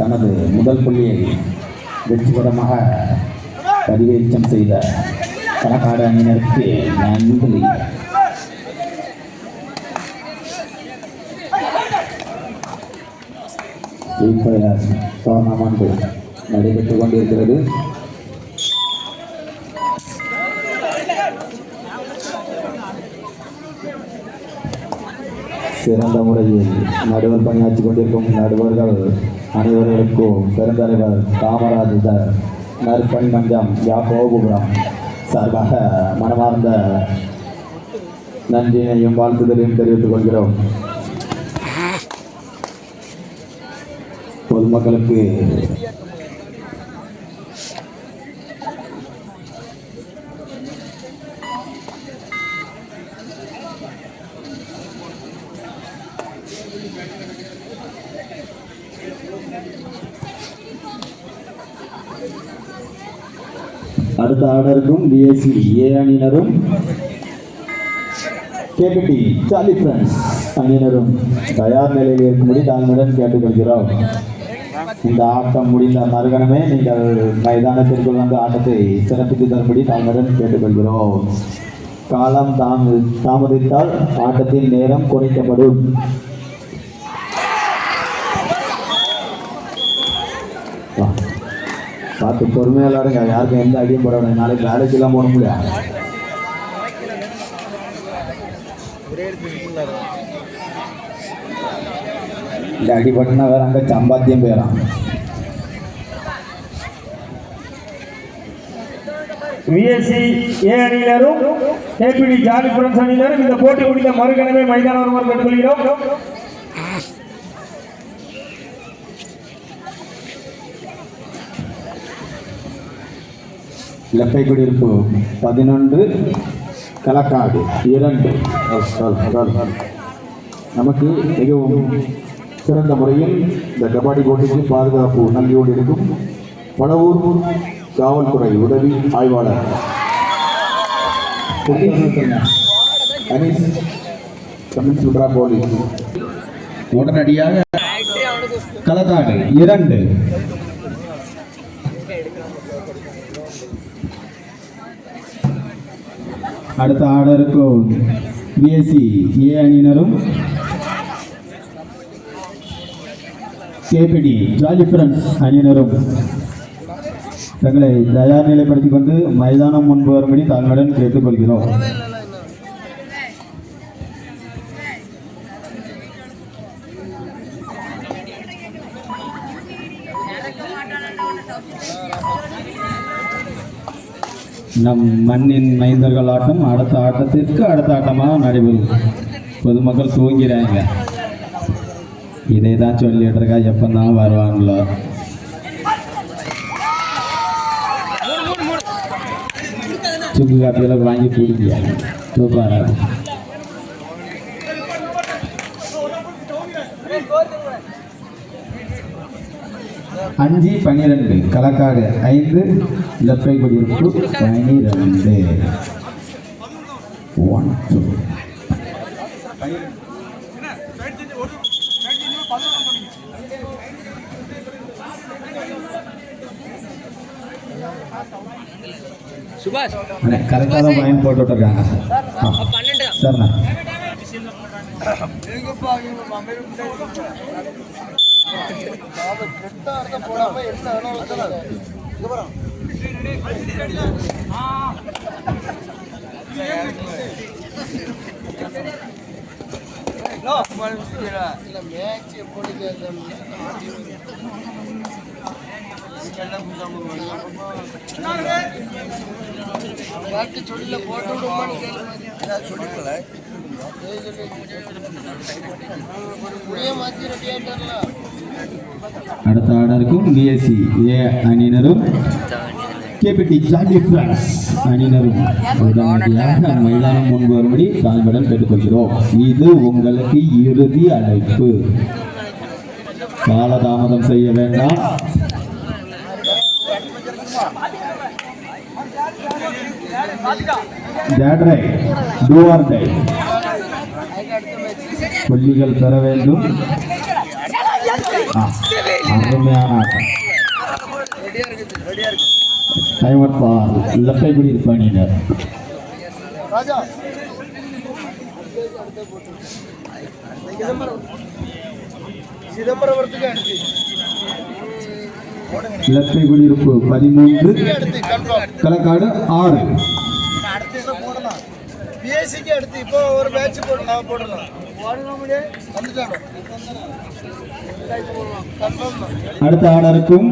தனது முதல் புள்ளியை வெற்றிகரமாக பதிவேற்றம் செய்த களக்காடு அணியினருக்கு நன்றி. டோர்னமெண்ட் நடைபெற்றுக் கொண்டிருக்கிறது. சிறந்த முறையில் நடுவர் பணியாற்றிக் கொண்டிருக்கும் நடுவர்கள் அனைவர்களுக்கும் பெருந்தலைவர் காமராஜர் நற்பணி மஞ்சம் யாக்கோபுரம் சார்பாக மனமார்ந்த நன்றியினையும் வாழ்த்துதலையும் தெரிவித்துக் கொள்கிறோம். பொதுமக்களுக்கு அடுத்த ஆர்டருக்கும் பிஎஸ்சி ஏ அணியினரும் கேபிடி சார்லி ஃப்ரெண்ட்ஸ் அணியினரும் தயார் நிலையில் இருக்கும்படி தாங்களுடன் கேட்டுக்கொள்கிறோம். இந்த ஆட்டம் முடிந்த மறுகணமே நீங்கள் மைதானத்திற்குள் வந்து ஆட்டத்தை சிறப்பித்து தரும்படி தாங்களுடன் கேட்டுக்கொள்கிறோம். காலம் தாமதித்தால் ஆட்டத்தின் நேரம் குறைக்கப்படும். பார்த்து பொறுமையாக விளாடுங்க. யாருக்கும் எந்த அடியும் போட வேண்டாம். நாளைக்கு வேலைக்கு எல்லாம் போட முடியாது. இந்த அடிபட்டுனா வேற அங்கே சம்பாத்தியம் போயிடலாம். விஎஸ்சி ஏ அணியினரும் கேபிடி ஜாலி ஃப்ரெண்ட்ஸ் அணியினரும் இந்த போட்டி முடிந்த மறுகணமே மைதானம் வருமாறு கேட்டுக்கொள்கிறோம். லெப்பை குடியிருப்பு 11 களக்காடு 2. நமக்கு மிகவும் சிறந்த முறையில் இந்த கபாடி போட்டிக்கு பாதுகாப்பு நல்கி கொண்டிருக்கும் படவூர் காவல்துறை உதவி ஆய்வாளர் போலீஸ் உடனடியாக களக்காடு 2. அடுத்த ஆர்டருக்கு பிஎஸ்சி ஏ அணியினரும் கேபிடி ஜாலி ஃப்ரெண்ட்ஸ் அணியினரும் தங்களை தயார் நிலைப்படுத்திக் கொண்டு மைதானம் முன்பு வரும்படி தாங்களுடன் கேட்டுக்கொள்கிறோம். நம் மண்ணின் மைந்தர்கள் ஆட்டம் அடுத்த ஆட்டத்திற்கு அடுத்த ஆட்டமாக நடைபெறும். பொதுமக்கள் தூங்கிறாங்க. இதை தான் சொல்லிட்டு இருக்கா. எப்பந்தான் வருவாங்களோ. சுக்கு காப்பியெல்லாம் வாங்கி குடிங்க. சூப்பராக 5-12 களக்காடு 5 லெப்பை குடியிருப்பு 12. 1-2 சுபாஷ் கரெக்டாக தான் பாயிண்ட் போட்டுருக்காங்க சார்ண்ணா. அடுத்த ஆர்டருக்கும் பிஎஸ்சி ஏ அணியினரும் கேபிடி ஜாலி ஃப்ரெண்ட்ஸ் அணியினரும் உடனடியாக மைதானம் முன்பு வரும்படி தாழ்மையுடன் கேட்டுக்கொள்கிறோம். இது உங்களுக்கு இறுதி அழைப்பு. காலதாமதம் செய்ய வேண்டாம். புள்ளிகள் பெற வேண்டும். அருமையான ஆட்டம். டைம் அவுட் ஃபார் லெஃப்ட் குடியிருப்பு அணியினர். லெஃப்ட் குடியிருப்பு 13, களக்காடு 6. பிஎஸ்சிக்கு அடுத்து இப்போ ஒரு மேட்ச் போடலாம். அடுத்த ஆர்டருக்கும்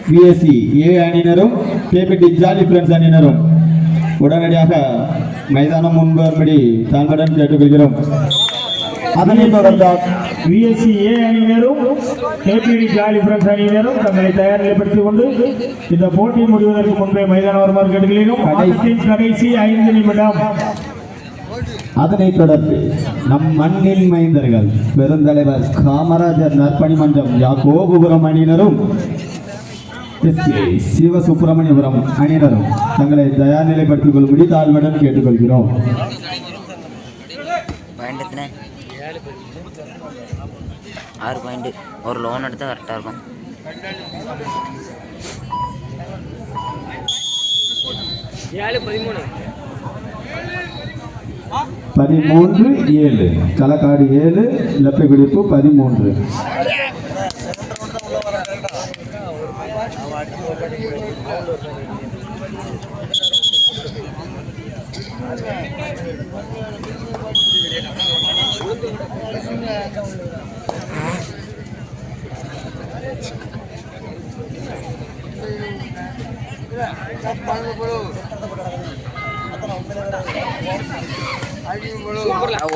பிஎஸ்சி ஏ அணியினரும் கேபிடி ஜாலி ஃப்ரெண்ட்ஸ் அணியினரும் உடனடியாக மைதானம் முன்பு வரும்படி தாங்களுடன் கேட்டுக்கொள்கிறோம். அதனை தொடர்ந்தால் விஎஸ்சி ஏ அணியினரும் கேபிடி ஜாலி ஃப்ரெண்ட்ஸ் அணியினரும் தங்களை தயார் நிலைப்படுத்திக் கொண்டு இந்த போட்டி முடிவதற்கு முன்பே மைதானம் வருமாறு கேட்டுக்கொள்கிறோம். ஆட்டத்தின் கடைசி 5 நிமிடம். அதனைத் தொடர்ந்து நம் மண்ணின் மைந்தர்கள் பெருந்தலைவர் காமராஜர் நற்பணி மன்றம் யாக்கோபுரம் அணியினரும் சிவசுப்பிரமணியபுரம் அணியினரும் தங்களை தயார் நிலைப்படுத்திக் கொள்ளும்படி தாழ்வுடன் கேட்டுக்கொள்கிறோம். 6 பாயிண்ட் ஒரு லோன் எடுத்தால் கரெக்டாக இருக்கும். 13-7 களக்காடு 7 லெஃப்ட் குடியிருப்பு 13.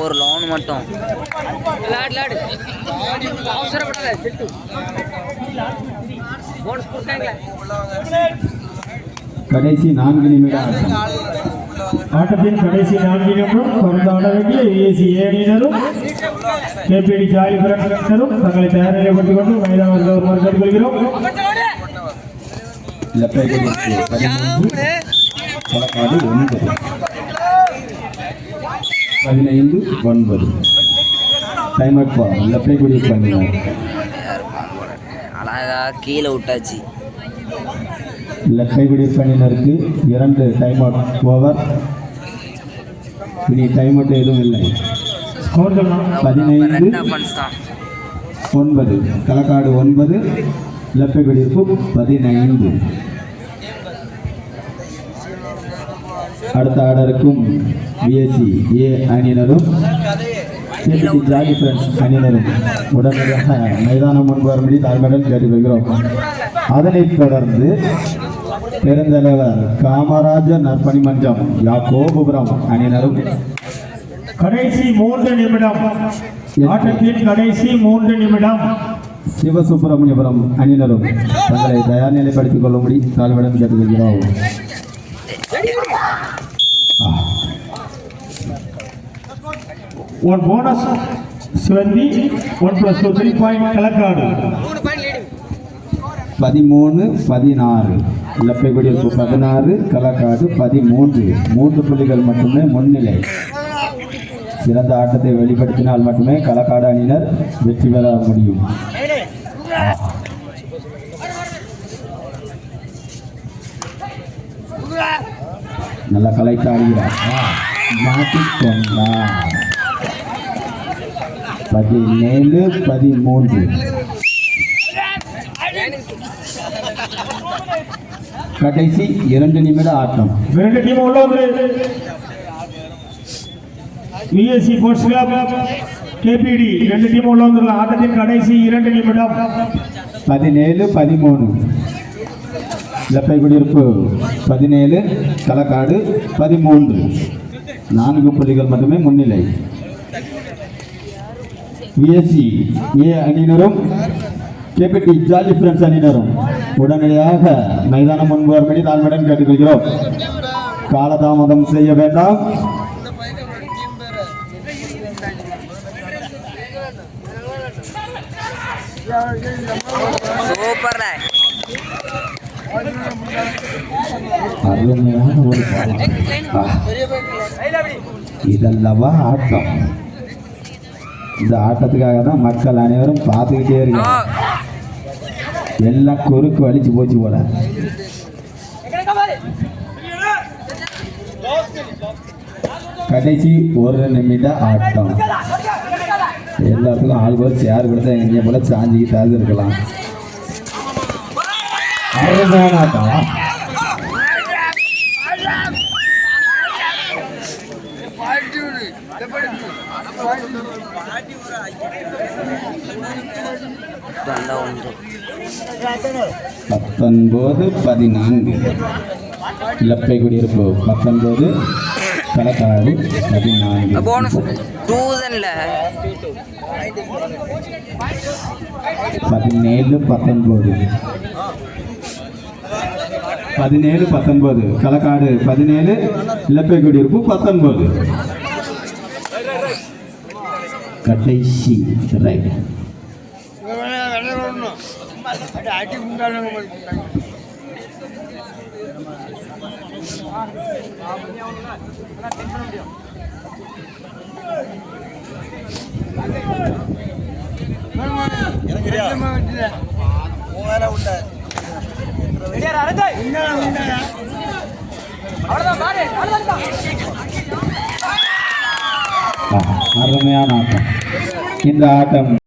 ஒரு லோன் மட்டும் கடைசி 4 நிமிடம். ஆட்டத்தின் கடைசி 4 நிமிடம் தொடர்ந்து ஆட வேண்டிய விஎஸ்சி ஏ அணியினரும் கேபிடி ஜாலி ஃப்ரெண்ட்ஸ் அணியினரும் தங்களை தயார் நிலைப்படுத்திக் கொண்டு மைதானம் வருமாறு கேட்டுக்கொள்கிறோம். லெஃப்ட் குடியிருப்பு 13 Kalakkad 9 15-9. Time out for left குடியிருப்பு அணியினர். அழகா கீழே விட்டாச்சு. லெஃப்ட் குடியிருப்பு அணியினருக்கு 2 டைம் அவுட் ஓவர். இனி டைம் அவுட் எதுவும் இல்லை. 15-9 களக்காடு 9 லெஃப்ட் குடியிருப்பு 15. அடுத்த ஆர்டருக்கும் பிஎஸ்சி ஏ அணியினரும் கேபிடி ஜாலி ஃப்ரெண்ட்ஸ் அணியினரும் உடனடியாக மைதானம் முன்பு வரும்படி தாழ்மையுடன் கேட்டுக்கொள்கிறோம். அதனைத் தொடர்ந்து பெருந்தலைவர் காமராஜர் நற்பணி மன்றம் யாக்கோபுரம் அணியினரும் கடைசி 3 நிமிடம். ஆட்டத்தின் கடைசி 3 நிமிடம். சிவசுப்பிரமணியபுரம் அணியினரும் தங்களை தயார் நிலைப்படுத்திக் கொள்ளும்படி தாழ்மையுடன் கேட்டுக்கொள்கிறோம். One bonus, Swendi, 1+2, 3 point, Kalakkad 13-16 left குடியிருப்பு 16 களக்காடு 13. 3 புள்ளிகள் மட்டுமே முன்னிலை. சிறந்த ஆட்டத்தை வெளிப்படுத்தினால் மட்டுமே களக்காடு அணியினர் வெற்றி பெற முடியும். நல்லா கலைத்து ஆடுகிறார். மாட்டிக்கொண்டார். 17-13. கடைசி 2 நிமிட ஆட்டம். 2 டீம் உள்ள வந்து VSC sports club KBD 2 team உள்ள வந்து ஆட்டத்தின் கடைசி 2 நிமிடம். 17-13 லெஃப்ட் குடியிருப்பு 17 களக்காடு 13. 4 புள்ளிகள் மட்டுமே முன்னிலை. விஎஸ்சி ஏ அணியினரும் கேபிடி ஜாலி ஃப்ரெண்ட்ஸ் அணியினரும் உடனடியாக மைதானம் முன்பு வரும்படி தாழ்மையுடன் கேட்டுக்கொள்கிறோம். காலதாமதம் செய்ய வேண்டாம். சூப்பர். அருமையான ஒரு இதல்லவா ஆட்டம். இந்த ஆட்டத்துக்காக தான் மக்கள் அனைவரும் பார்த்துக்கிட்டே இருக்காங்க. எல்லாம் குறுக்கு வலிச்சு போச்சு போல. கடைசி ஒரு நிமிட ஆட்டம். எல்லாத்துக்கும் ஆள் போல சேர் கொடுத்தா எங்கேயும் போல சாஞ்சிக்கிட்டாது இருக்கலாம். அருமையான ஆட்டம். வந்தா ஒன்று 19-14 இலப்பை குடியிருப்பு 19 களக்காடு 14. போனஸ் 2000ல 17-19 களக்காடு 17 இலப்பை குடியிருப்பு 19. கடைசி ரைட். அடி உண்டான அருமையான ஆட்டம். இந்த ஆட்டம்